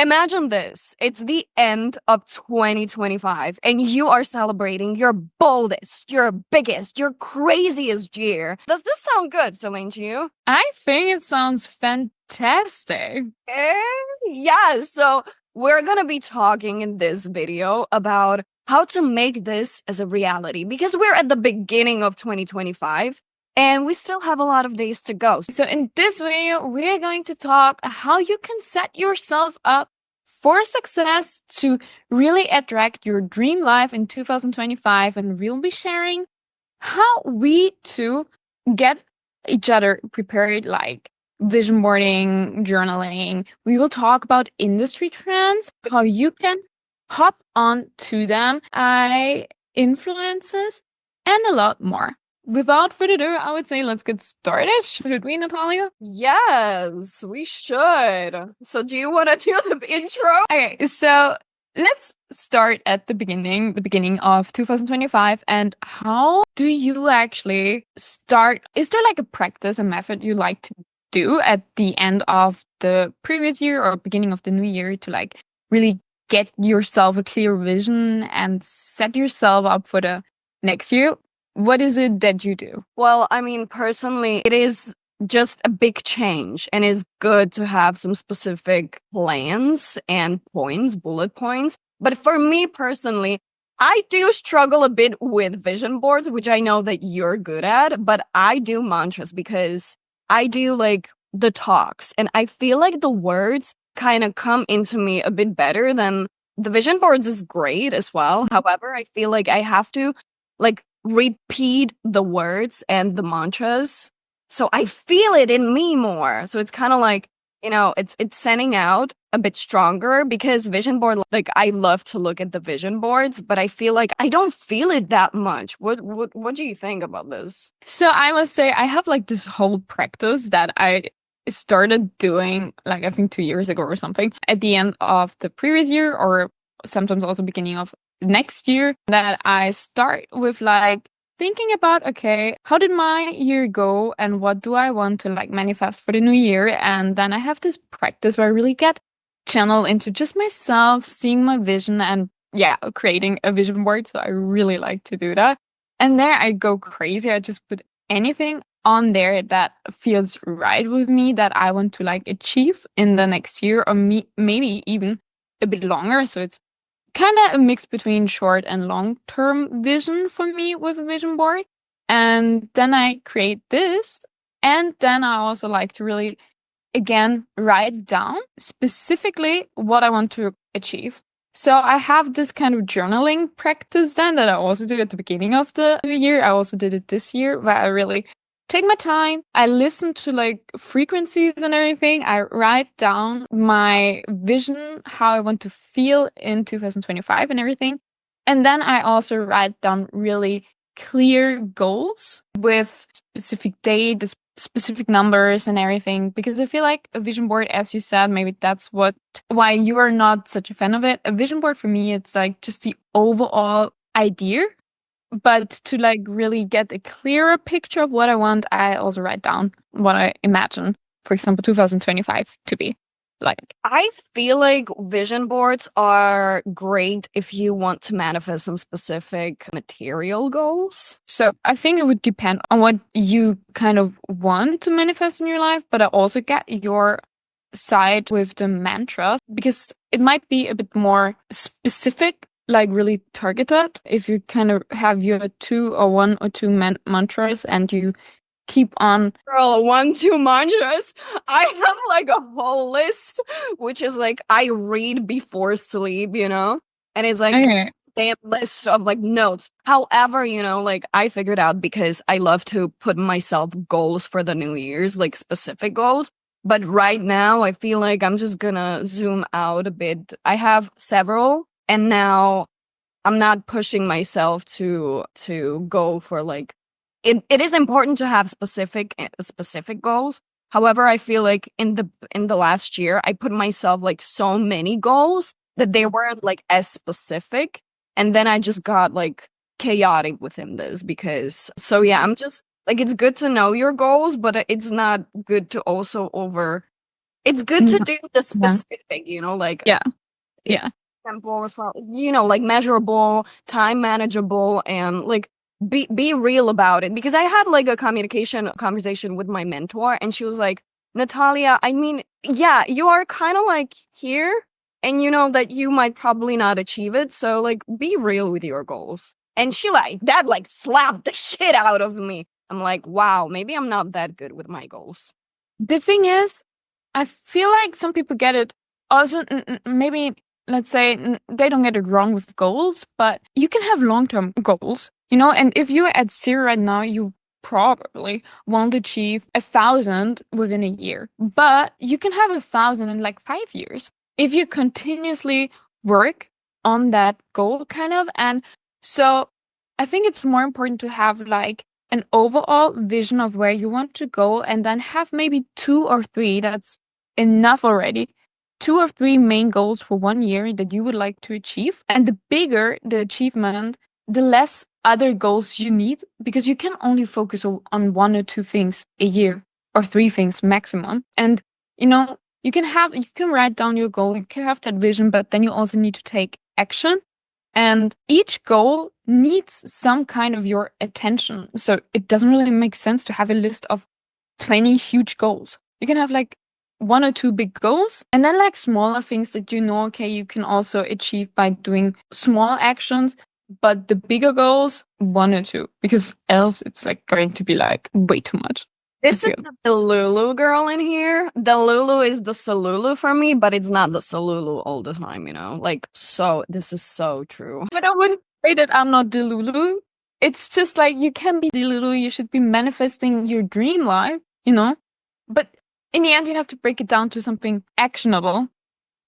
Imagine this. It's the end of 2025 and you are celebrating your boldest, your biggest, your craziest year. Does this sound good, Celine, to you? I think it sounds fantastic. Eh, yeah, so we're gonna be talking in this video about how to make this as a reality because we're at the beginning of 2025 and we still have a lot of days to go. So in this video, we're going to talk how you can set yourself up for success to really attract your dream life in 2025. And we'll be sharing how we two get each other prepared, like vision boarding, journaling. We will talk about industry trends, how you can hop on to them, I influences, and a lot more. Without further ado, I would say let's get started. Should we, Natalia? Yes, we should. So do you want to do the intro? Okay, so let's start at the beginning of 2025. And how do you actually start? Is there like a practice, a method you like to do at the end of the previous year or beginning of the new year to like really get yourself a clear vision and set yourself up for the next year? What is it that you do? Well, I mean, personally, it is just a big change and it's good to have some specific plans and points, bullet points. But for me personally, I do struggle a bit with vision boards, which I know that you're good at, but I do mantras because I do like the talks and I feel like the words kind of come into me a bit better than the vision boards is great as well. However, I feel like I have to like repeat the words and the mantras so I feel it in me more. So it's kind of like, it's sending out a bit stronger because vision board, like I love to look at the vision boards, but I feel like I don't feel it that much. What do you think about this? So I must say I have like this whole practice that I started doing like I think 2 years ago or something at the end of the previous year or sometimes also beginning of next year, that I start with like thinking about, okay, how did my year go and what do I want to like manifest for the new year? And then I have this practice where I really get channeled into just myself, seeing my vision and yeah, creating a vision board. So I really like to do that. And there I go crazy. I just put anything on there that feels right with me that I want to like achieve in the next year or maybe even a bit longer. So it's kind of a mix between short and long term vision for me with a vision board. And then I create this. And then I also like to really, again, write down specifically what I want to achieve. So I have this kind of journaling practice then that I also do at the beginning of the year. I also did it this year where I really take my time. I listen to like frequencies and everything. I write down my vision, how I want to feel in 2025 and everything. And then I also write down really clear goals with specific date, specific numbers and everything. Because I feel like a vision board, as you said, maybe that's why you are not such a fan of it. A vision board for me, it's like just the overall idea. But to like really get a clearer picture of what I want, I also write down what I imagine, for example, 2025 to be like. I feel like vision boards are great if you want to manifest some specific material goals. So I think it would depend on what you kind of want to manifest in your life, but I also get your side with the mantras because it might be a bit more specific, like really targeted. If you kind of have your one or two mantras and you keep on. Girl, 1, 2 mantras. I have like a whole list, which is like I read before sleep, and it's like Okay. damn list of like notes. However, like I figured out because I love to put myself goals for the New Year's, like specific goals. But right now, I feel like I'm just gonna zoom out a bit. I have several, and now I'm not pushing myself to go for like it is important to have specific goals. However, I feel like in the last year I put myself like so many goals that they weren't like as specific, and then I just got like chaotic within this because so yeah, I'm just like it's good to know your goals, but it's not good to also it's good to do the Yeah. specific, like Yeah. Yeah. simple as well, like measurable, time manageable, and like be real about it. Because I had like a conversation with my mentor, and she was like, Natalia, I mean, yeah, you are kind of like here, and you know that you might probably not achieve it, so like be real with your goals. And she like that like slapped the shit out of me. I'm like, wow, maybe I'm not that good with my goals. The thing is, I feel like some people get it also, maybe, let's say, they don't get it wrong with goals, but you can have long-term goals, and if you're at zero right now, you probably won't achieve 1,000 within a year, but you can have 1,000 in like 5 years if you continuously work on that goal, kind of. And so I think it's more important to have like an overall vision of where you want to go, and then have maybe two or three, that's enough already, two or three main goals for 1 year that you would like to achieve. And the bigger the achievement, the less other goals you need, because you can only focus on one or two things a year, or three things maximum. And you can write down your goal, you can have that vision, but then you also need to take action. And each goal needs some kind of your attention. So it doesn't really make sense to have a list of 20 huge goals. You can have like one or two big goals, and then like smaller things that okay, you can also achieve by doing small actions. But the bigger goals, one or two, because else it's like going to be like way too much. This is the Lulu girl in here. The Lulu is the Salulu for me, but it's not the Salulu all the time, Like, so, this is so true. But I wouldn't say that I'm not the Lulu. It's just like you can be the Lulu, you should be manifesting your dream life, But in the end, you have to break it down to something actionable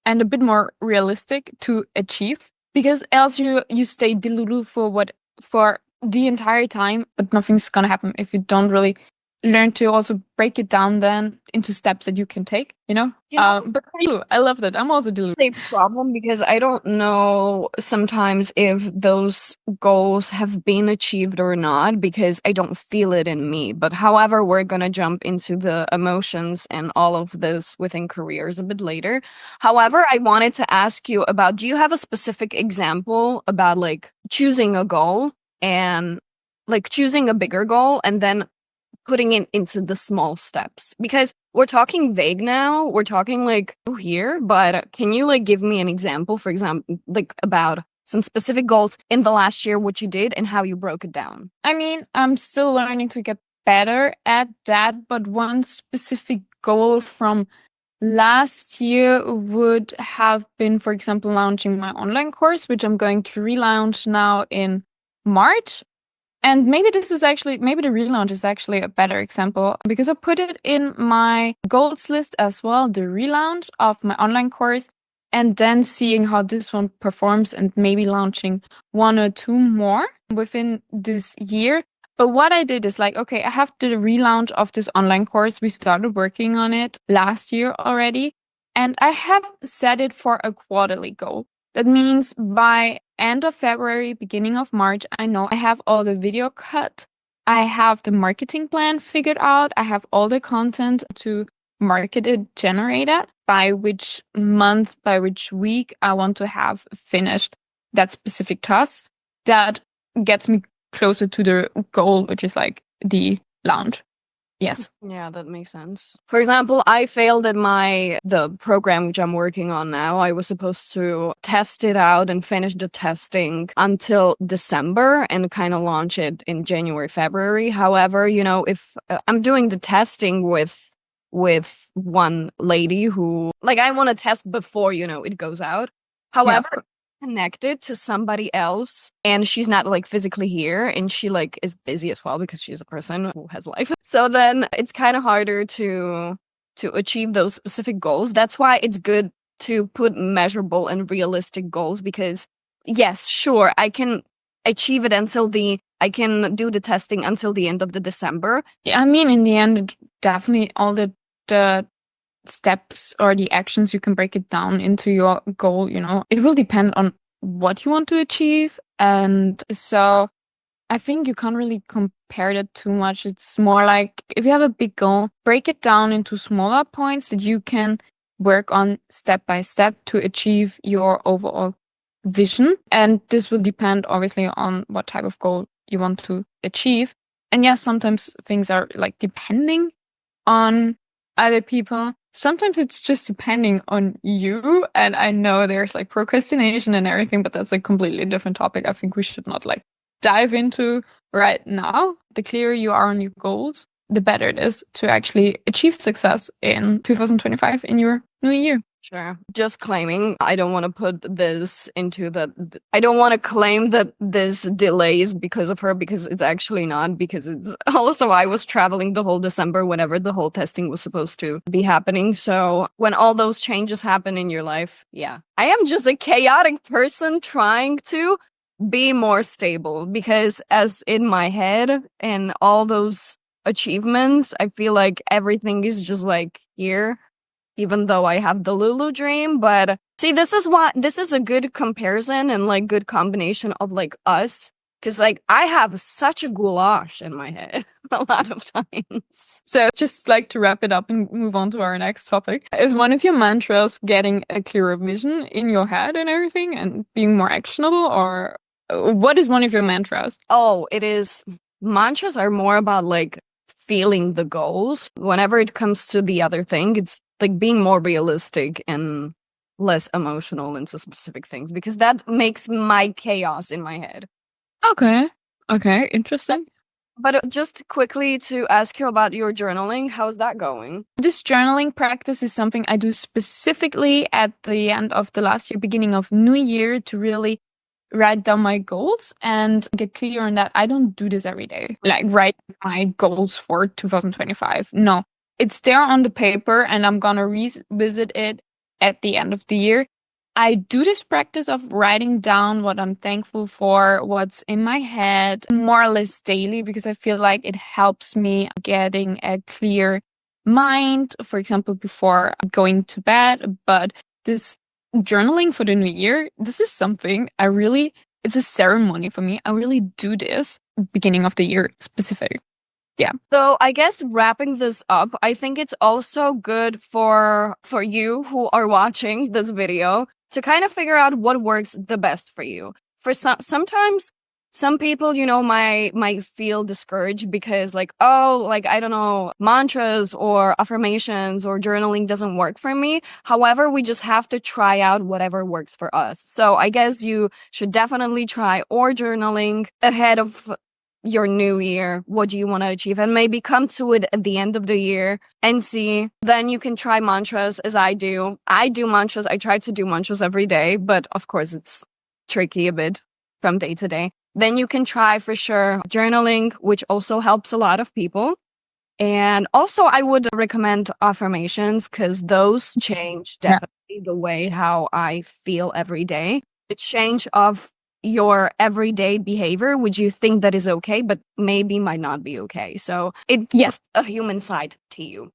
and a bit more realistic to achieve, because else you stay the Lulu for the entire time, but nothing's gonna happen if you don't really learn to also break it down then into steps that you can take, But I love that. I'm also delulu. A problem because I don't know sometimes if those goals have been achieved or not, because I don't feel it in me. But however, we're gonna jump into the emotions and all of this within careers a bit later. However, I wanted to ask you about, do you have a specific example about like choosing a goal and like choosing a bigger goal and then putting it into the small steps? Because we're talking vague now, we're talking like here, but can you like give me an example, for example, like about some specific goals in the last year, what you did and how you broke it down? I mean, I'm still learning to get better at that, but one specific goal from last year would have been, for example, launching my online course, which I'm going to relaunch now in March. And maybe the relaunch is actually a better example, because I put it in my goals list as well, the relaunch of my online course, and then seeing how this one performs and maybe launching one or two more within this year. But what I did is like, okay, I have the relaunch of this online course. We started working on it last year already, and I have set it for a quarterly goal. That means by end of February, beginning of March, I know I have all the video cut. I have the marketing plan figured out. I have all the content to market it generated, by which month, by which week I want to have finished that specific task. That gets me closer to the goal, which is like the launch. Yes. Yeah, that makes sense. For example, I failed at the program which I'm working on now. I was supposed to test it out and finish the testing until December and kind of launch it in January, February. However, if I'm doing the testing with one lady who like I want to test before, it goes out. However, connected to somebody else and she's not like physically here, and she like is busy as well because she's a person who has life, so then it's kind of harder to achieve those specific goals. That's why it's good to put measurable and realistic goals, because yes, sure, I can achieve it I can do the testing until the end of the December. Yeah, I mean, in the end, definitely all the steps or the actions, you can break it down into your goal. It will depend on what you want to achieve. And so I think you can't really compare it too much. It's more like if you have a big goal, break it down into smaller points that you can work on step by step to achieve your overall vision. And this will depend obviously on what type of goal you want to achieve. And yes, sometimes things are like depending on other people. Sometimes it's just depending on you. And I know there's like procrastination and everything, but that's a completely different topic. I think we should not like dive into right now. The clearer you are on your goals, the better it is to actually achieve success in 2025 in your new year. Sure. Just claiming, I don't want to put this into I don't want to claim that this delay is because of her, because it's actually not, because it's also, I was traveling the whole December whenever the whole testing was supposed to be happening. So when all those changes happen in your life, yeah, I am just a chaotic person trying to be more stable, because as in my head and all those achievements, I feel like everything is just like here, even though I have the Lulu dream. But see, this is a good comparison and like good combination of like us. Cause like I have such a goulash in my head a lot of times. So just like to wrap it up and move on to our next topic. Is one of your mantras getting a clearer vision in your head and everything and being more actionable, or what is one of your mantras? Oh, it is. Mantras are more about like feeling the goals. Whenever it comes to the other thing, it's like being more realistic and less emotional into specific things, because that makes my chaos in my head. Okay. Okay. Interesting. But just quickly to ask you about your journaling, how's that going? This journaling practice is something I do specifically at the end of the last year, beginning of New Year, to really write down my goals and get clear on that. I don't do this every day, like write my goals for 2025. No, it's there on the paper and I'm gonna revisit it at the end of the year. I do this practice of writing down what I'm thankful for, what's in my head, more or less daily, because I feel like it helps me getting a clear mind, for example, before going to bed. But this journaling for the new year, this is something it's a ceremony for me. I really do this beginning of the year specific. Yeah. So I guess wrapping this up, I think it's also good for you who are watching this video to kind of figure out what works the best for you. For sometimes some people, might feel discouraged because like, oh, like I don't know, mantras or affirmations or journaling doesn't work for me. However, we just have to try out whatever works for us. So I guess you should definitely try or journaling ahead of your new year. What do you want to achieve? And maybe come to it at the end of the year and see. Then you can try mantras, as I do. I do mantras. I try to do mantras every day, but of course it's tricky a bit from day to day. Then you can try for sure journaling, which also helps a lot of people. And also I would recommend affirmations, because those change Yeah. definitely the way how I feel every day. The change of your everyday behavior, which you think that is okay, but maybe might not be okay. So it's Yes. a human side to you.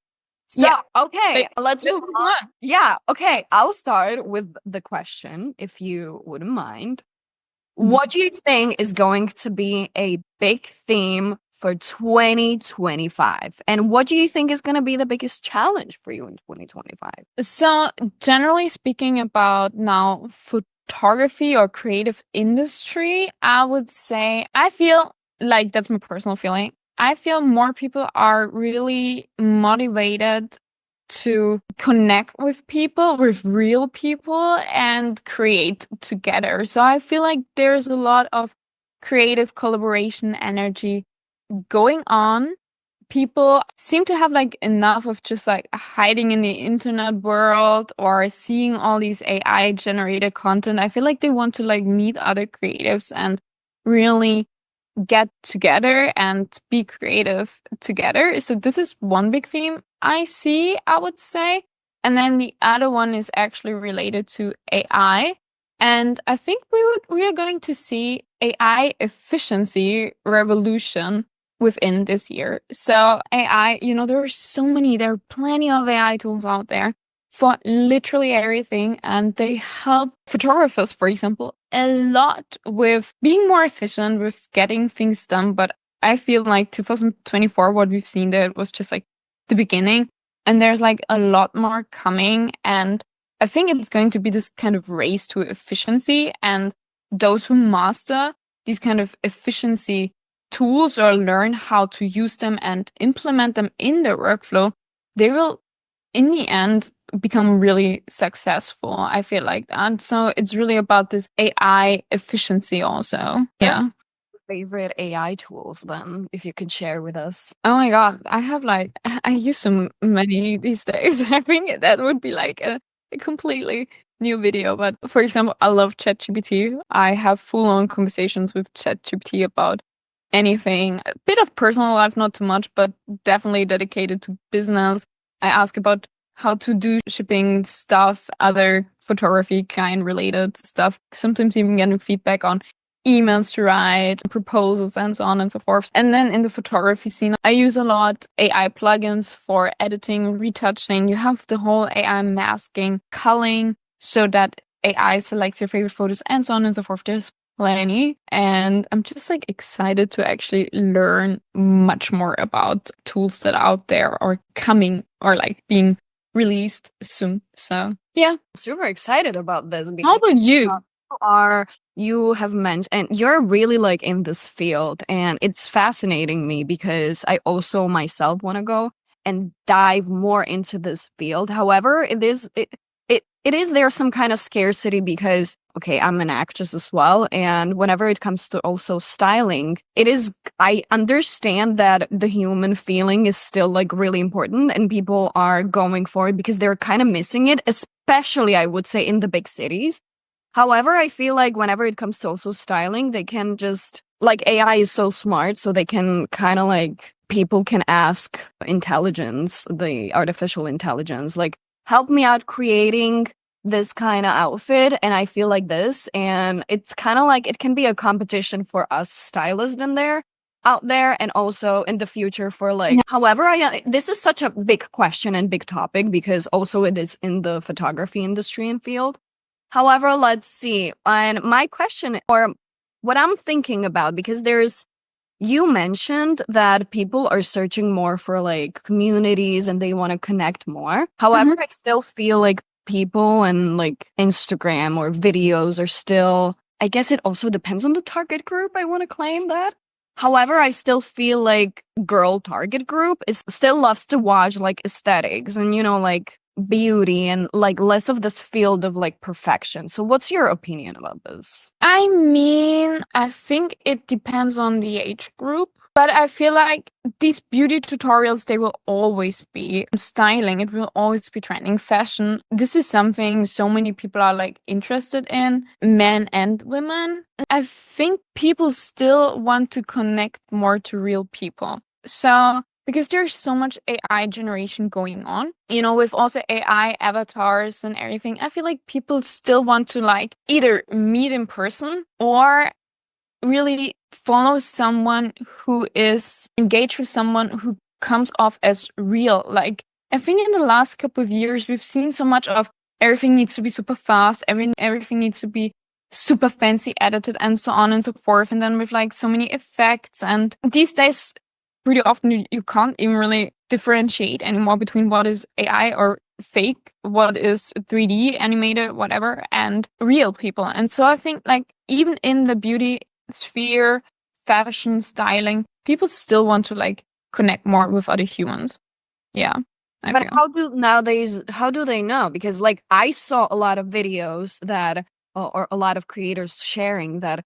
So, Yeah. okay, But let's move on. Yeah, okay. I'll start with the question, if you wouldn't mind. What do you think is going to be a big theme for 2025? And what do you think is going to be the biggest challenge for you in 2025? So generally speaking about now photography or creative industry, I would say I feel like that's my personal feeling. I feel more people are really motivated to connect with people, with real people, and create together. So I feel like there's a lot of creative collaboration energy going on. People seem to have like enough of just like hiding in the internet world or seeing all these AI generated content. I feel like they want to like meet other creatives and really get together and be creative together. So this is one big theme I see, I would say. And then the other one is actually related to AI. And I think we are going to see AI efficiency revolution within this year. So AI, there are plenty of AI tools out there. for literally everything. And they help photographers, for example, a lot with being more efficient, with getting things done. But I feel like 2024, what we've seen there was just like the beginning. And there's like a lot more coming. And I think it's going to be this kind of race to efficiency. And those who master these kind of efficiency tools or learn how to use them and implement them in their workflow, they will, in the end, become really successful. I feel like that. So it's really about this AI efficiency also. Yeah. Favorite AI tools then, if you could share with us? Oh my God. I have like, I use so many these days. I think that would be like a completely new video. But for example, I love ChatGPT. I have full-on conversations with ChatGPT about anything, a bit of personal life, not too much, but definitely dedicated to business. I ask about how to do shipping stuff, other photography client related stuff, sometimes even getting feedback on emails to write, proposals, and so on and so forth. And then in the photography scene, I use a lot AI plugins for editing, retouching. You have the whole AI masking, culling, so that AI selects your favorite photos, and so on and so forth. There's plenty. And I'm just like excited to actually learn much more about tools that are out there or coming or like being released soon. So yeah. Super excited about this How about you? You have mentioned, and you're really like in this field, and it's fascinating me because I also myself want to go and dive more into this field. However, it is there some kind of scarcity because okay, I'm an actress as well, and whenever it comes to also styling, I understand that the human feeling is still like really important, and people are going for it because they're kind of missing it, especially I would say in the big cities. However, I feel like whenever it comes to also styling, they can just like AI is so smart, so they can kind of like people can ask intelligence, the artificial intelligence, like help me out creating this kind of outfit, and I feel like this, and it's kind of like it can be a competition for us stylists in there out there and also in the future for like however this is such a big question and big topic because also it is in the photography industry and field. However, let's see. And my question or what I'm thinking about, because you mentioned that people are searching more for like communities and they want to connect more. However, I still feel like people and like Instagram or videos are still, I guess it also depends on the target group. I want to claim that. However, I still feel like girl target group is still loves to watch like aesthetics and, like beauty and like less of this field of like perfection. So what's your opinion about this? I mean, I think it depends on the age group, but I feel like these beauty tutorials, they will always be styling. It will always be trending fashion. This is something so many people are like interested in, men and women. I think people still want to connect more to real people. So because there's so much AI generation going on, with also AI avatars and everything, I feel like people still want to like either meet in person or really follow someone who is engaged with someone who comes off as real. Like, I think in the last couple of years, we've seen so much of everything needs to be super fast, everything needs to be super fancy edited and so on and so forth. And then with like so many effects, and these days pretty often you can't even really differentiate anymore between what is AI or fake, what is 3D animated, whatever, and real people. And so I think like even in the beauty sphere, fashion, styling, people still want to like connect more with other humans. Yeah. But how do they know? Because like I saw a lot of videos that or a lot of creators sharing that,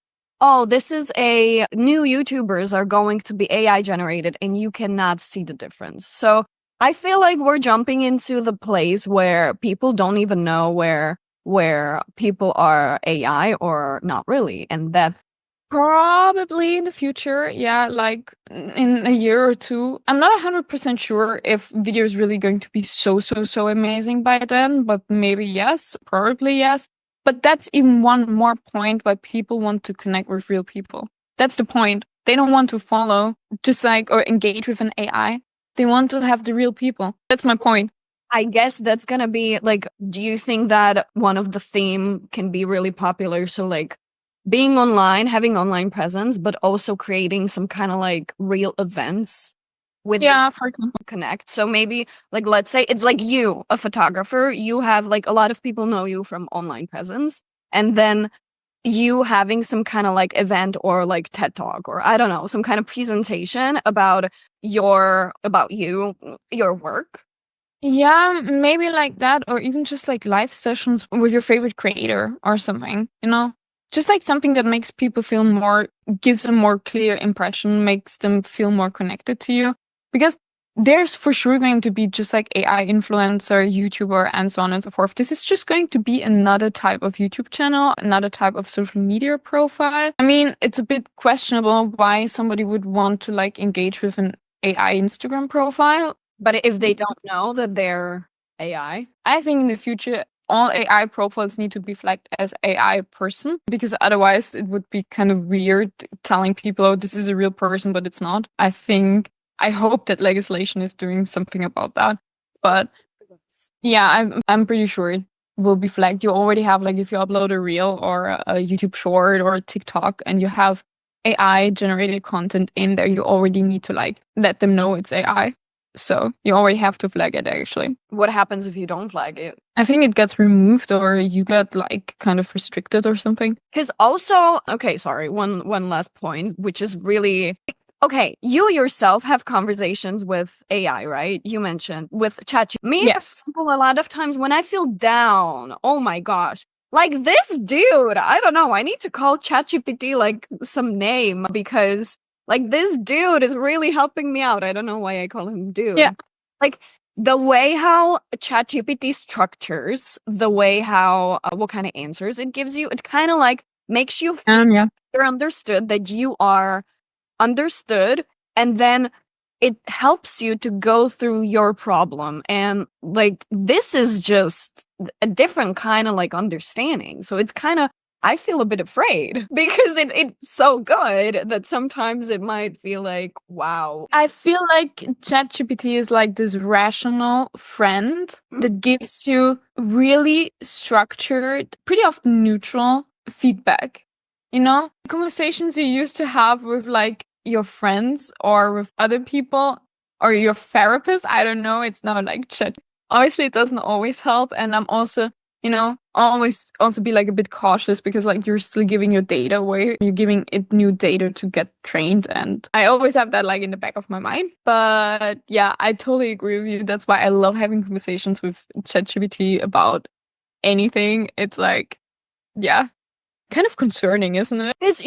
oh, this is a new YouTubers are going to be AI generated and you cannot see the difference. So I feel like we're jumping into the place where people don't even know where people are AI or not really. And that probably in the future, yeah, like in a year or two. I'm not 100% sure if video is really going to be so amazing by then, but maybe yes, probably yes. But that's even one more point why people want to connect with real people. That's the point. They don't want to follow just like or engage with an AI. They want to have the real people. That's my point. I guess that's gonna be like, do you think that one of the theme can be really popular? So like being online, having online presence, but also creating some kind of like real events with the Yeah, for example. connect. So maybe like let's say it's like you, a photographer, you have like a lot of people know you from online presence, and then you having some kind of like event or like TED talk or I don't know, some kind of presentation about you, your work. Yeah, maybe like that, or even just like live sessions with your favorite creator or something, you know? Just like something that makes people feel more, gives a more clear impression, makes them feel more connected to you. Because there's for sure going to be just like AI influencer, YouTuber, and so on and so forth. This is just going to be another type of YouTube channel, another type of social media profile. I mean, it's a bit questionable why somebody would want to like engage with an AI Instagram profile. But if they don't know that they're AI, I think in the future, all AI profiles need to be flagged as AI person because otherwise it would be kind of weird telling people, oh, this is a real person, but it's not. I hope that legislation is doing something about that. But yeah, I'm pretty sure it will be flagged. You already have like if you upload a reel or a YouTube short or a TikTok and you have AI generated content in there, you already need to like let them know it's AI. So you already have to flag it actually. what happens if you don't flag it? I think it gets removed or you get like kind of restricted or something. Because also, okay, sorry, one last point, which is really okay. You yourself have conversations with AI, right? You mentioned with ChatGPT. Me, for Yes. example, a lot of times when I feel down, oh my gosh, like this dude, I don't know. I need to call ChatGPT like some name because like this dude is really helping me out. I don't know why I call him Yeah. dude. Like the way how ChatGPT structures, the way how what kind of answers it gives you, it kind of like makes you feel Yeah. you're understood, that you are understood, and then it helps you to go through your problem. And like this is just a different kind of like understanding. So it's kind of I feel a bit afraid because it's so good that sometimes it might feel like, wow. I feel like ChatGPT is like this rational friend that gives you really structured, pretty often neutral feedback. You know, conversations you used to have with like your friends or with other people or your therapist. I don't know. It's not like chat. Obviously, it doesn't always help. And I'm also, you know, always also be like a bit cautious because like you're still giving your data away. You're giving it new data to get trained. And I always have that like in the back of my mind. But yeah, I totally agree with you. That's why I love having conversations with ChatGPT about anything. It's like, yeah, kind of concerning, isn't it? Because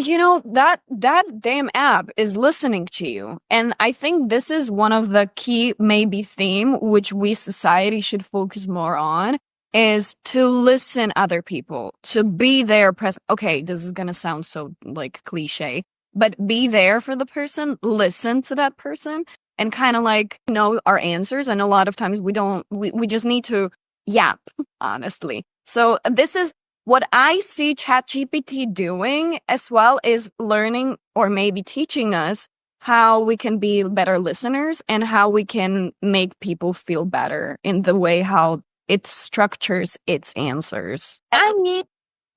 that damn app is listening to you, and I think this is one of the key maybe theme which we society should focus more on, is to listen other people, to be there present. Okay, this is gonna sound so like cliche, but be there for the person, listen to that person, and kind of like know our answers. And a lot of times we don't. We just need to yap, honestly. So this is what I see ChatGPT doing as well, is learning or maybe teaching us how we can be better listeners and how we can make people feel better in the way how it structures its answers. I mean,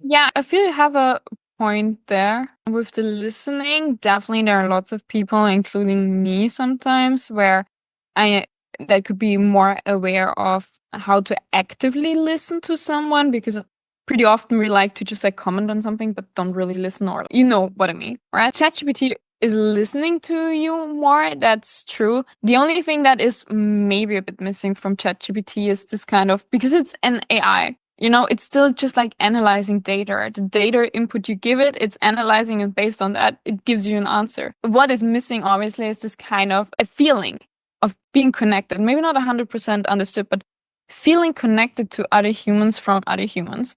yeah, I feel you have a point there with the listening. Definitely, there are lots of people, including me sometimes, where I that could be more aware of how to actively listen to someone because pretty often we like to just like comment on something but don't really listen, or you know what I mean, right? ChatGPT is listening to you more. That's true. The only thing that is maybe a bit missing from ChatGPT is this kind of, because it's an AI. You know, it's still just like analyzing data. The data input you give it, it's analyzing, and based on that, it gives you an answer. What is missing, obviously, is this kind of a feeling of being connected. Maybe not 100% understood, but feeling connected to other humans from other humans.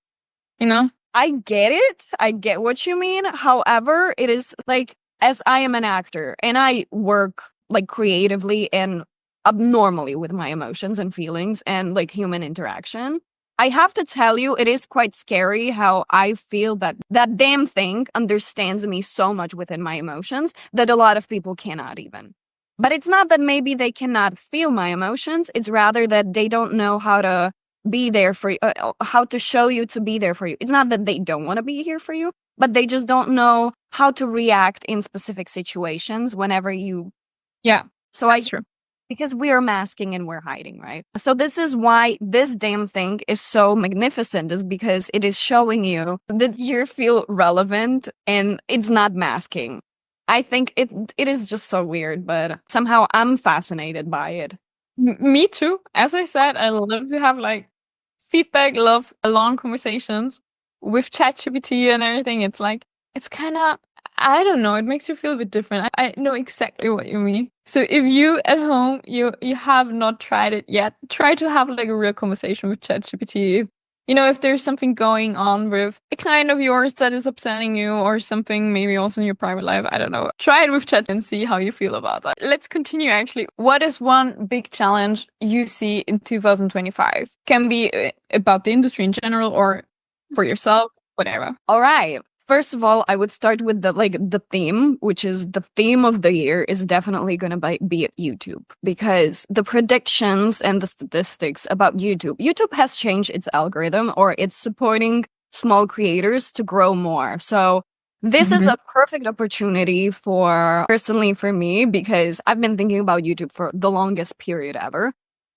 You know? I get it. I get what you mean. However, it is like, as I am an actor and I work like creatively and abnormally with my emotions and feelings and like human interaction, I have to tell you, it is quite scary how I feel that that damn thing understands me so much within my emotions that a lot of people cannot even. But it's not that maybe they cannot feel my emotions. It's rather that they don't know how to be there for you, how to show you to be there for you. It's not that they don't want to be here for you, but they just don't know how to react in specific situations whenever you. Yeah, So that's true. because we are masking and we're hiding, right? So this is why this damn thing is so magnificent, is because it is showing you that you feel relevant and it's not masking. I think it is just so weird, but somehow I'm fascinated by it. Me too. As I said, I love to have like feedback, love long conversations with ChatGPT and everything. It's like, it's kind of, I don't know, it makes you feel a bit different. I know exactly what you mean. So if you at home, you have not tried it yet, try to have like a real conversation with ChatGPT. If there's something going on with a client of yours that is upsetting you or something, maybe also in your private life, I don't know. Try it with Chat and see how you feel about that. Let's continue actually. What is one big challenge you see in 2025? Can be about the industry in general or for yourself, whatever. All right. First of all, I would start with the theme, which is the theme of the year is definitely going to be YouTube, because the predictions and the statistics about YouTube has changed its algorithm, or it's supporting small creators to grow more. So this is a perfect opportunity personally for me, because I've been thinking about YouTube for the longest period ever.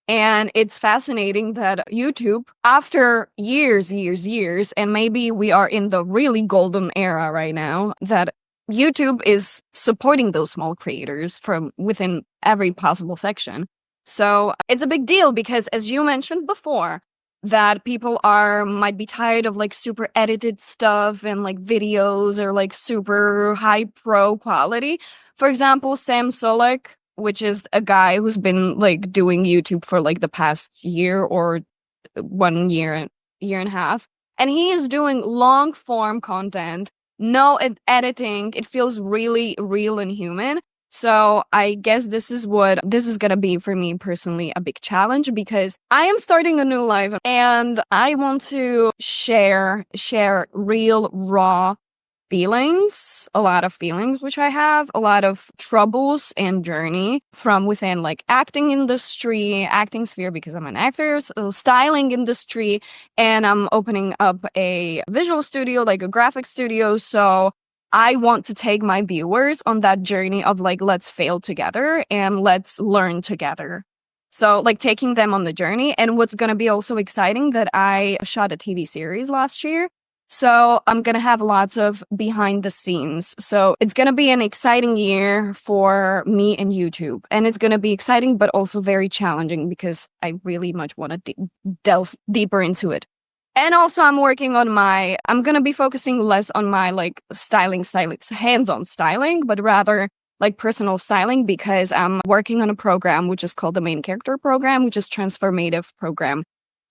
And it's fascinating that YouTube, after years, and maybe we are in the really golden era right now, that YouTube is supporting those small creators from within every possible section. So it's a big deal because, as you mentioned before, that people might be tired of like super edited stuff and like videos or like super high pro quality. For example, Sam Solek, which is a guy who's been like doing YouTube for like the past year or 1 year, year and a half. And he is doing long form content, no editing. It feels really real and human. So I guess this is gonna be for me personally a big challenge, because I am starting a new life and I want to share real raw feelings, a lot of feelings, which I have, a lot of troubles and journey from within like acting sphere, because I'm an actor, so styling industry, and I'm opening up a visual studio, like a graphic studio. So I want to take my viewers on that journey of like, let's fail together and let's learn together. So like taking them on the journey. And what's going to be also exciting, that I shot a TV series last year. So I'm going to have lots of behind the scenes. So it's going to be an exciting year for me and YouTube. And it's going to be exciting, but also very challenging, because I really much want to delve deeper into it. And also I'm going to be focusing less on my like styling, hands-on styling, but rather like personal styling, because I'm working on a program which is called the Main Character Program, which is transformative program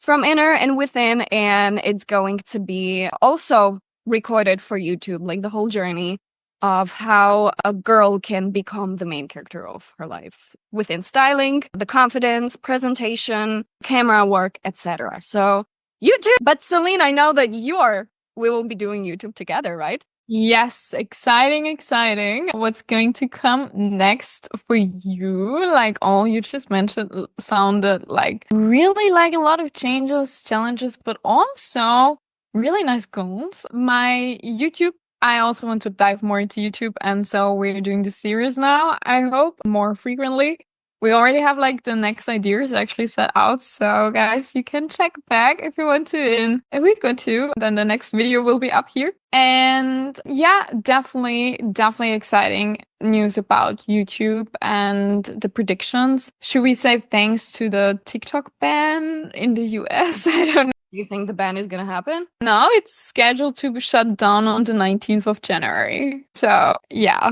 from inner and within. And it's going to be also recorded for YouTube, like the whole journey of how a girl can become the main character of her life within styling, the confidence, presentation, camera work, etc. So YouTube. But Celin, I know that we will be doing YouTube together, right? Yes, exciting, exciting. What's going to come next for you? Like all you just mentioned sounded like really like a lot of changes, challenges, but also really nice goals. My YouTube, I also want to dive more into YouTube. And so we're doing the series now, I hope, more frequently. We already have like the next ideas actually set out. So guys, you can check back if you want to in a week or two. Then the next video will be up here. And yeah, definitely exciting news about YouTube and the predictions. Should we say thanks to the TikTok ban in the US? I don't know. Do you think the ban is going to happen? No, it's scheduled to be shut down on the 19th of January. So yeah.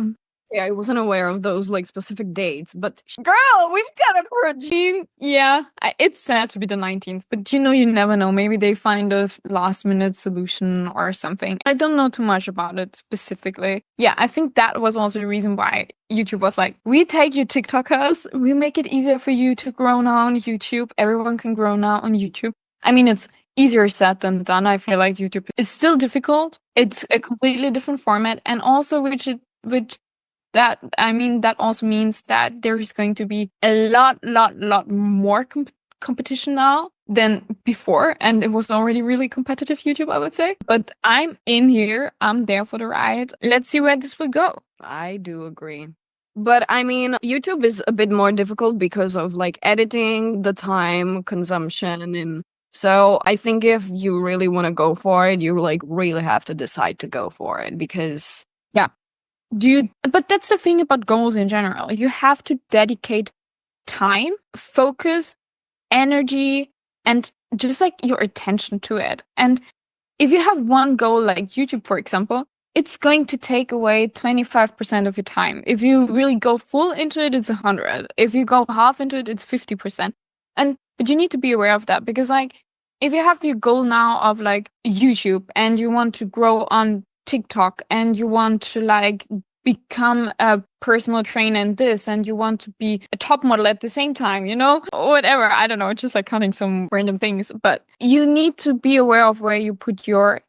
Yeah, I wasn't aware of those like specific dates, but girl, we've got it for a June. Yeah, it's sad to be the 19th, but you never know. Maybe they find a last minute solution or something. I don't know too much about it specifically. Yeah, I think that was also the reason why YouTube was like, we take you TikTokers, we make it easier for you to grow now on YouTube. Everyone can grow now on YouTube. I mean, it's easier said than done. I feel like YouTube is still difficult. It's a completely different format, and also which that also means that there is going to be a lot more competition now than before. And it was already really competitive YouTube, I would say. But I'm in here. I'm there for the ride. Let's see where this will go. I do agree. But I mean, YouTube is a bit more difficult because of like editing, the time consumption. And so I think if you really want to go for it, you like really have to decide to go for it because, yeah. But that's the thing about goals in general. You have to dedicate time, focus, energy, and just like your attention to it. And if you have one goal like YouTube, for example, it's going to take away 25% of your time. If you really go full into it, it's 100. If you go half into it, it's 50%. But you need to be aware of that because like if you have your goal now of like YouTube and you want to grow on TikTok and you want to like become a personal trainer in this and you want to be a top model at the same time, whatever. I don't know, just like counting some random things. But you need to be aware of where you put your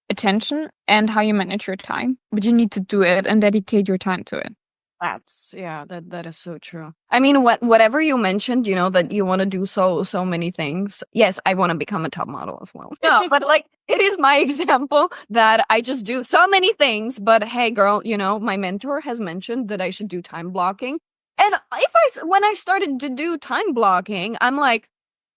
attention and how you manage your time. But you need to do it and dedicate your time to it. that is so true. I mean, whatever you mentioned, that you want to do so many things. Yes, I want to become a top model as well. No, but like it is my example that I just do so many things. But hey, girl, my mentor has mentioned that I should do time blocking. And when I started to do time blocking, I'm like,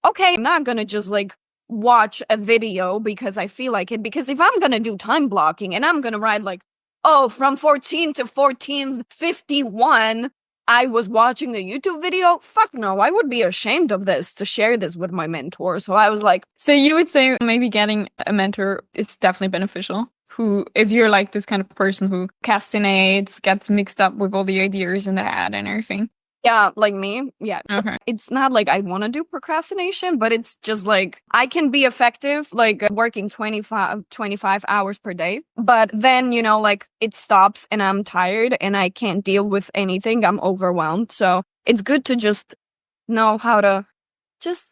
okay, I'm not gonna just like watch a video because I feel like it. Because if I'm gonna do time blocking and I'm gonna write like, oh, from 14 to 14:51, I was watching a YouTube video. Fuck no, I would be ashamed of this to share this with my mentor. So I was like, so you would say maybe getting a mentor is definitely beneficial. Who, if you're like this kind of person who procrastinates, gets mixed up with all the ideas in the head and everything. Yeah, like me. Yeah. Okay. It's not like I want to do procrastination, but it's just like I can be effective, like working 25 hours per day. But then, like it stops and I'm tired and I can't deal with anything. I'm overwhelmed. So it's good to just know how to just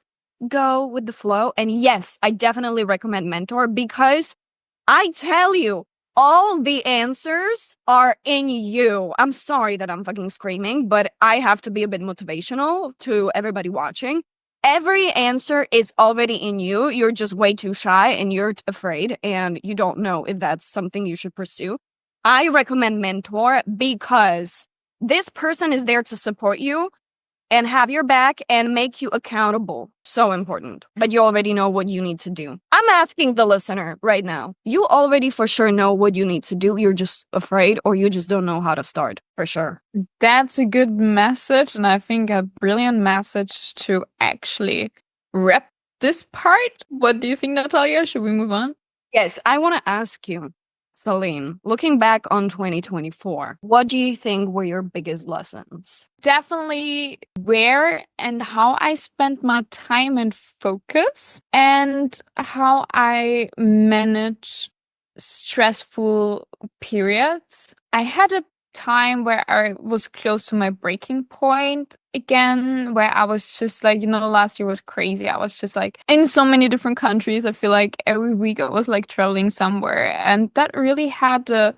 go with the flow. And yes, I definitely recommend mentor because I tell you, all the answers are in you. I'm sorry that I'm fucking screaming, but I have to be a bit motivational to everybody watching. Every answer is already in you. You're just way too shy and you're afraid and you don't know if that's something you should pursue. I recommend mentor because this person is there to support you and have your back and make you accountable. So important. But you already know what you need to do. I'm asking the listener right now. You already for sure know what you need to do. You're just afraid or you just don't know how to start, for sure. That's a good message. And I think a brilliant message to actually wrap this part. What do you think, Natalia? Should we move on? Yes, I want to ask you, Celin, looking back on 2024, what do you think were your biggest lessons? Definitely where and how I spent my time and focus and how I manage stressful periods. I had a time where I was close to my breaking point again, where I was just like, last year was crazy. I was just like in so many different countries. I feel like every week I was like traveling somewhere, and that really had a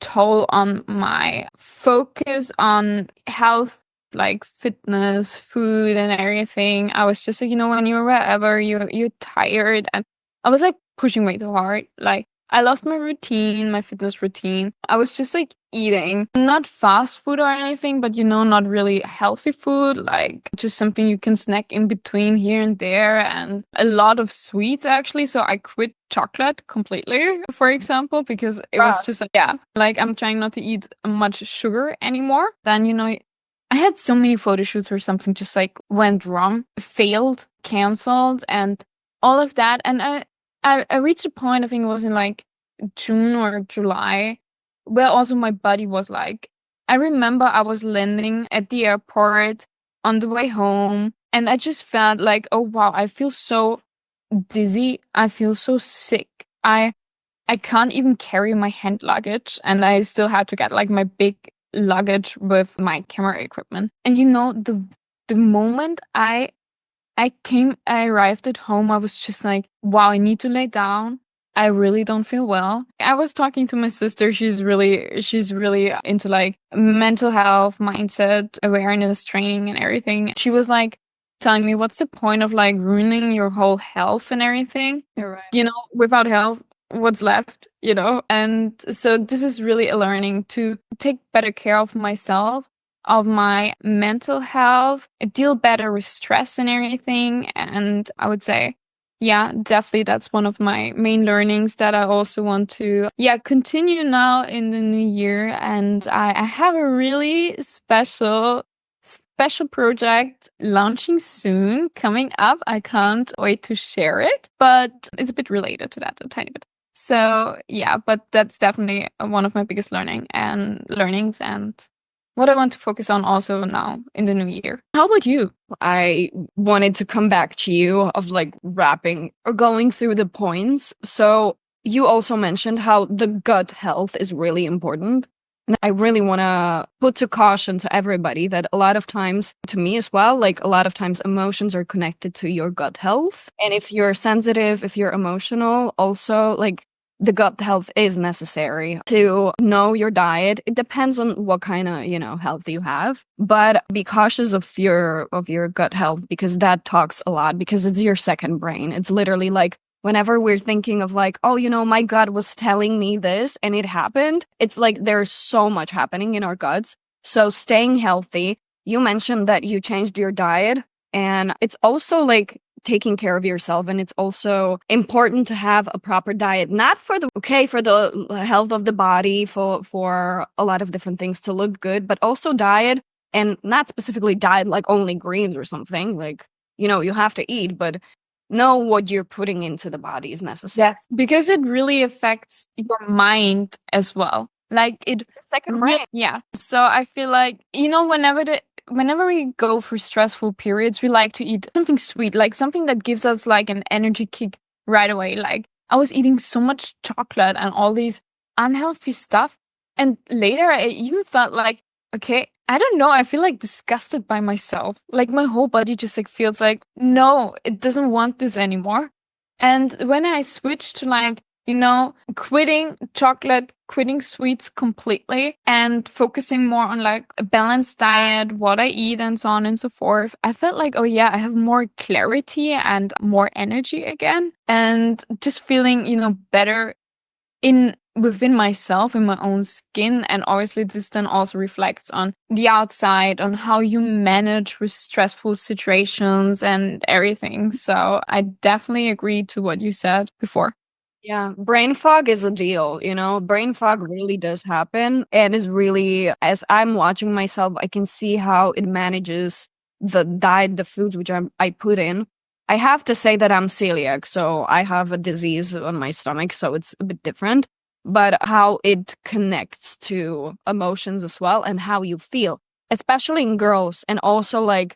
toll on my focus on health, like fitness, food, and everything. I was just like, when you're wherever, you're tired, and I was like pushing way too hard. Like I lost my routine, my fitness routine. I was just like eating, not fast food or anything, but not really healthy food, like just something you can snack in between here and there, and a lot of sweets actually. So I quit chocolate completely, for example, because it was just like I'm trying not to eat much sugar anymore. Then, I had so many photo shoots where something just like went wrong, failed, canceled, and all of that. And I reached a point, I think it was in like June or July, where also my body was like, I remember I was landing at the airport on the way home, and I just felt like, oh wow, I feel so dizzy. I feel so sick. I can't even carry my hand luggage, and I still had to get like my big luggage with my camera equipment. And the moment I arrived at home, I was just like, wow, I need to lay down. I really don't feel well. I was talking to my sister. She's really into like mental health, mindset, awareness training and everything. She was like telling me, what's the point of like ruining your whole health and everything? You're right. Without health, what's left? And so this is really a learning to take better care of myself, of my mental health, deal better with stress and everything. And I would say, yeah, definitely that's one of my main learnings that I also want to, continue now in the new year. And I have a really special project launching soon coming up. I can't wait to share it, but it's a bit related to that, a tiny bit. So yeah, but that's definitely one of my biggest learnings and what I want to focus on also now in the new year. How about you? I wanted to come back to you of like wrapping or going through the points. So you also mentioned how the gut health is really important. And I really want to put to caution to everybody that a lot of times, to me as well, like a lot of times emotions are connected to your gut health. And if you're sensitive, if you're emotional, also like the gut health is necessary to know your diet. It depends on what kind of, health you have, but be cautious of your gut health because that talks a lot because it's your second brain. It's literally like whenever we're thinking of like, oh, my gut was telling me this and it happened, it's like there's so much happening in our guts. So staying healthy, you mentioned that you changed your diet and it's also like taking care of yourself, and it's also important to have a proper diet, not for the health of the body, for a lot of different things to look good, but also diet, and not specifically diet like only greens or something like, you have to eat, but know what you're putting into the body is necessary. Yes, because it really affects your mind as well. Like it Second brain. yeah. So I feel like, whenever we go through stressful periods, we like to eat something sweet, like something that gives us like an energy kick right away. Like I was eating so much chocolate and all these unhealthy stuff. And later I even felt like, okay, I don't know, I feel like disgusted by myself. Like my whole body just like feels like, no, it doesn't want this anymore. And when I switched to like, quitting chocolate, quitting sweets completely and focusing more on like a balanced diet, what I eat and so on and so forth, I felt like, oh yeah, I have more clarity and more energy again and just feeling, better within myself, in my own skin. And obviously this then also reflects on the outside, on how you manage with stressful situations and everything. So I definitely agree to what you said before. Yeah, brain fog is a deal, brain fog really does happen and is really, as I'm watching myself, I can see how it manages the diet, the foods which I put in. I have to say that I'm celiac, so I have a disease on my stomach, so it's a bit different, but how it connects to emotions as well and how you feel, especially in girls, and also like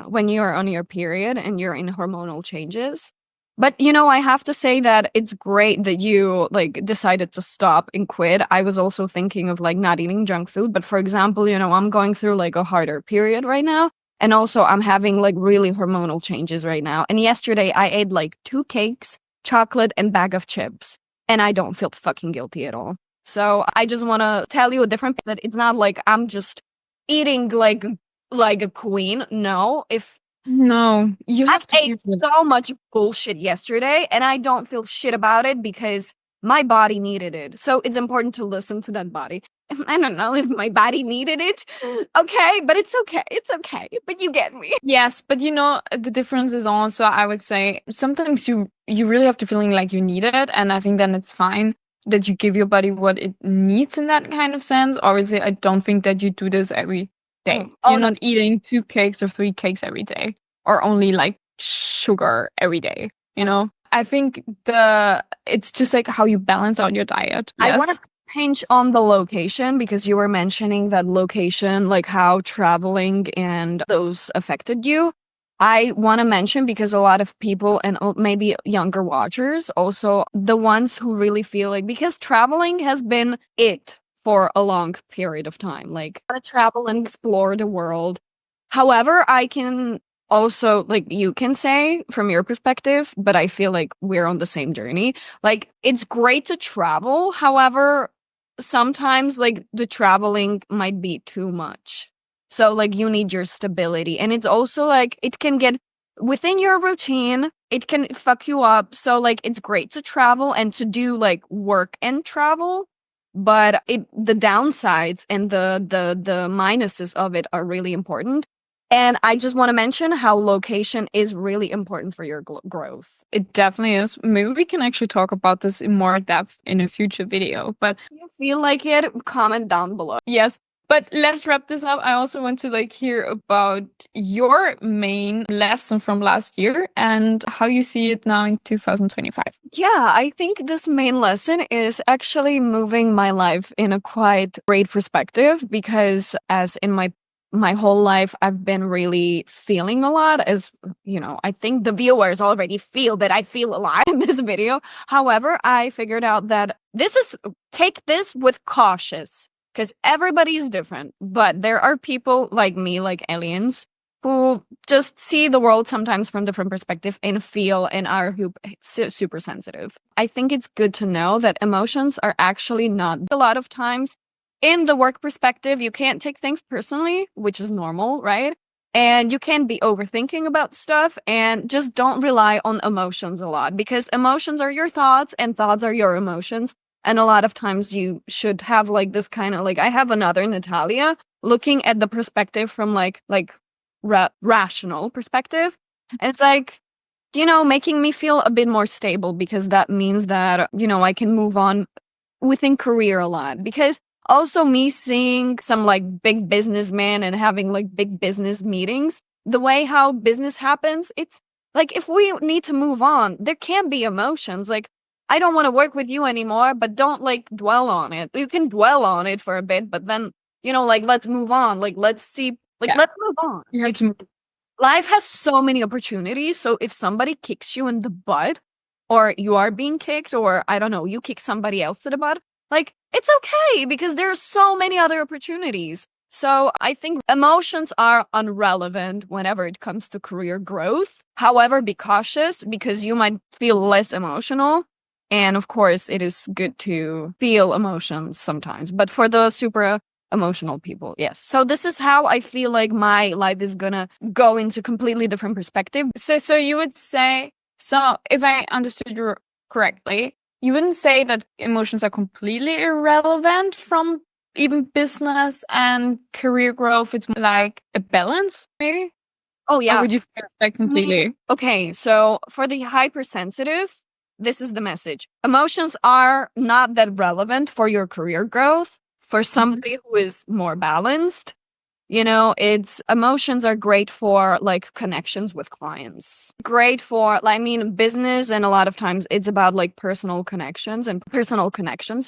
when you're on your period and you're in hormonal changes. But I have to say that it's great that you like decided to stop and quit. I was also thinking of like not eating junk food, but for example, I'm going through like a harder period right now. And also I'm having like really hormonal changes right now. And yesterday I ate like 2 cakes, chocolate, and bag of chips. And I don't feel fucking guilty at all. So I just want to tell you a different that it's not like I'm just eating like a queen. No, if No, you I have to ate so much bullshit yesterday and I don't feel shit about it because my body needed it. So it's important to listen to that body. I don't know if my body needed it. Okay, but it's okay. It's okay. But you get me. Yes, but the difference is also, I would say, sometimes you really have to feeling like you need it, and I think then it's fine that you give your body what it needs in that kind of sense. Obviously, I don't think that you do this every day. Oh You're no. not eating 2 cakes or 3 cakes every day, or only like sugar every day. I think it's just like how you balance out your diet. I want Yes. to pinch on the location because you were mentioning that location, like how traveling and those affected you. I want to mention because a lot of people and maybe younger watchers, also the ones who really feel like, because traveling has been it for a long period of time. Like, I want to travel and explore the world. However, I can also like you can say from your perspective, but I feel like we're on the same journey. Like it's great to travel. However, sometimes like the traveling might be too much. So like you need your stability. And it's also like it can get within your routine, it can fuck you up. So like it's great to travel and to do like work and travel, but the downsides and the minuses of it are really important. And I just want to mention how location is really important for your growth. It definitely is. Maybe we can actually talk about this in more depth in a future video. But If you feel like it, comment down below. yes, but let's wrap this up. I also want to like hear about your main lesson from last year and how you see it now in 2025. Yeah, I think this main lesson is actually moving my life in a quite great perspective because as in my whole life I've been really feeling a lot, as you know, I think the viewers already feel that I feel a lot in this video. However, I figured out that take this with cautious because everybody's different, but there are people like me, like aliens, who just see the world sometimes from different perspective and feel and are super sensitive. I think it's good to know that emotions are actually not a lot of times in the work perspective. You can't take things personally, which is normal, right? And you can't be overthinking about stuff, and just don't rely on emotions a lot because emotions are your thoughts and thoughts are your emotions. And a lot of times you should have like this kind of like I have another Natalia looking at the perspective from like rational perspective. And it's like, you know, making me feel a bit more stable because that means that, you know, I can move on within career a lot. Because also me seeing some like big businessman and having like big business meetings, the way how business happens, it's like if we need to move on, there can be emotions. Like, I don't want to work with you anymore, but don't like dwell on it. You can dwell on it for a bit, but then, you know, like let's move on. Like let's see, like Yeah, let's move on. you have to. Life has so many opportunities. So if somebody kicks you in the butt, or you are being kicked, or I don't know, you kick somebody else in the butt, like it's okay because there are so many other opportunities. So I think emotions are irrelevant whenever it comes to career growth. However, be cautious because you might feel less emotional. And of course, it is good to feel emotions sometimes. But for the super emotional people, yes. So this is how I feel like my life is gonna go into completely different perspective. So you would say, so if I understood you correctly, you wouldn't say that emotions are completely irrelevant from even business and career growth. It's more like a balance, maybe? Oh Or yeah. would you say that completely? Okay, so for the hypersensitive, this is the message. Emotions are not that relevant for your career growth. For somebody who is more balanced, you know, it's emotions are great for like connections with clients. Great for, I mean, business, and a lot of times it's about like personal connections,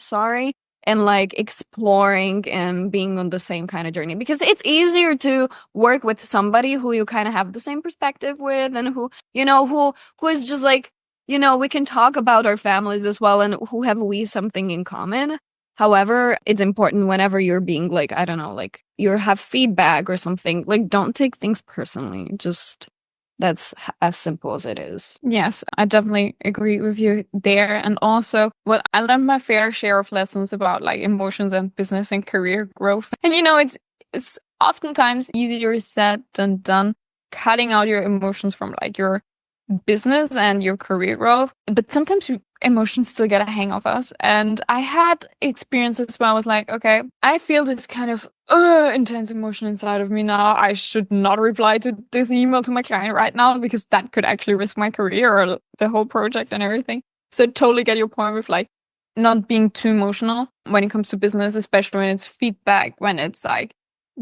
sorry, and like exploring and being on the same kind of journey because it's easier to work with somebody who you kind of have the same perspective with and who, you know, who is just like, you know, we can talk about our families as well and who have we something in common. However, it's important whenever you're being like, I don't know, like you have feedback or something, like don't take things personally. Just that's as simple as it is. Yes, I definitely agree with you there. And also, well, I learned my fair share of lessons about like emotions and business and career growth. And you know, it's oftentimes easier said than done, cutting out your emotions from like your business and your career growth. But sometimes emotions still get a hang of us. And I had experiences where I was like, okay, I feel this kind of intense emotion inside of me now. I should not reply to this email to my client right now because that could actually risk my career or the whole project and everything. So totally get your point with like not being too emotional when it comes to business, especially when it's feedback, when it's like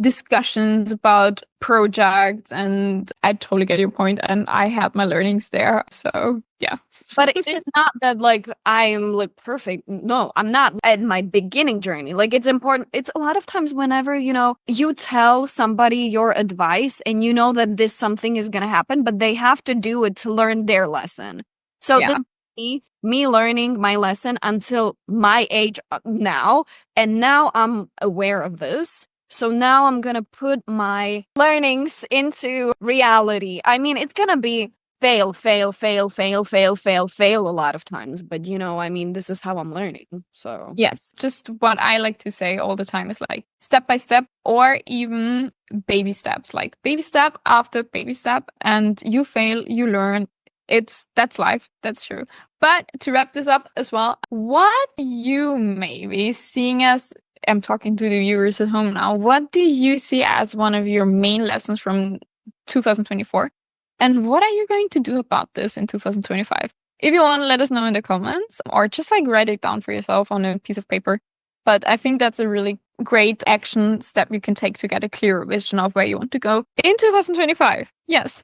discussions about projects, and I totally get your point and I had my learnings there. So yeah. But it is not that like I'm like perfect. No, I'm not at my beginning journey. Like it's important. It's a lot of times whenever, you know, you tell somebody your advice and you know that this something is gonna happen, but they have to do it to learn their lesson. So Yeah. this is me learning my lesson until my age now, and now I'm aware of this. So now I'm gonna put my learnings into reality. I mean, it's gonna be fail, fail, fail, fail, fail, fail, fail a lot of times. But I mean, this is how I'm learning. So Yes, just what I like to say all the time is like step by step or even baby steps, like baby step after baby step, and you fail, you learn. That's life. That's true. But to wrap this up as well, what you maybe seeing as I'm talking to the viewers at home now, what do you see as one of your main lessons from 2024? And what are you going to do about this in 2025? If you want to let us know in the comments or just like write it down for yourself on a piece of paper. But I think that's a really great action step you can take to get a clearer vision of where you want to go in 2025. Yes.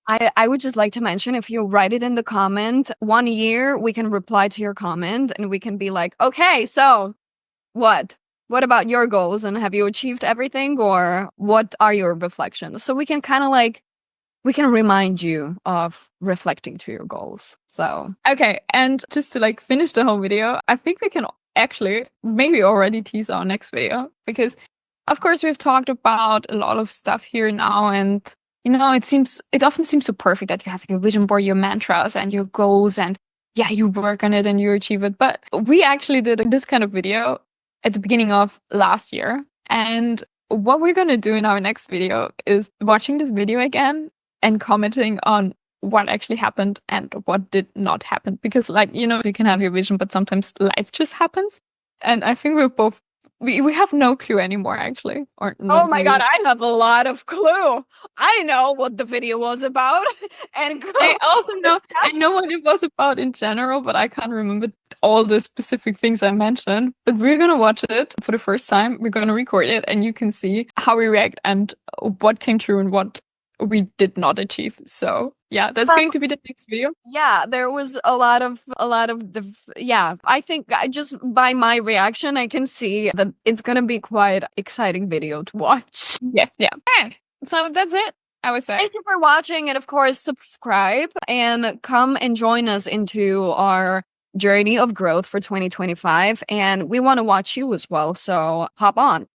I would just like to mention, if you write it in the comment, 1 year, we can reply to your comment and we can be like, okay, so what? What about your goals? And have you achieved everything? Or what are your reflections? So we can kind of like, we can remind you of reflecting to your goals. So, Okay. And just to like finish the whole video, I think we can actually maybe already tease our next video because of course we've talked about a lot of stuff here now, and it often seems so perfect that you have your vision board, your mantras and your goals, and yeah, you work on it and you achieve it. But we actually did this kind of video at the beginning of last year. And what we're going to do in our next video is watching this video again and commenting on what actually happened and what did not happen. Because you can have your vision, but sometimes life just happens. And I think we have no clue anymore, actually. Or oh not my really. God, I have a lot of clue. I know what the video was about. And I also I know what it was about in general, but I can't remember all the specific things I mentioned. But we're gonna watch it for the first time. We're gonna record it, and you can see how we react and what came true and what we did not achieve. So yeah, that's going to be the next video. yeah, there was yeah, I think just by my reaction, I can see that it's gonna be quite exciting video to watch. Yes, yeah. Okay, so that's it, I would say. Thank you for watching, and of course, subscribe and come and join us into our journey of growth for 2025. And we want to watch you as well, so hop on.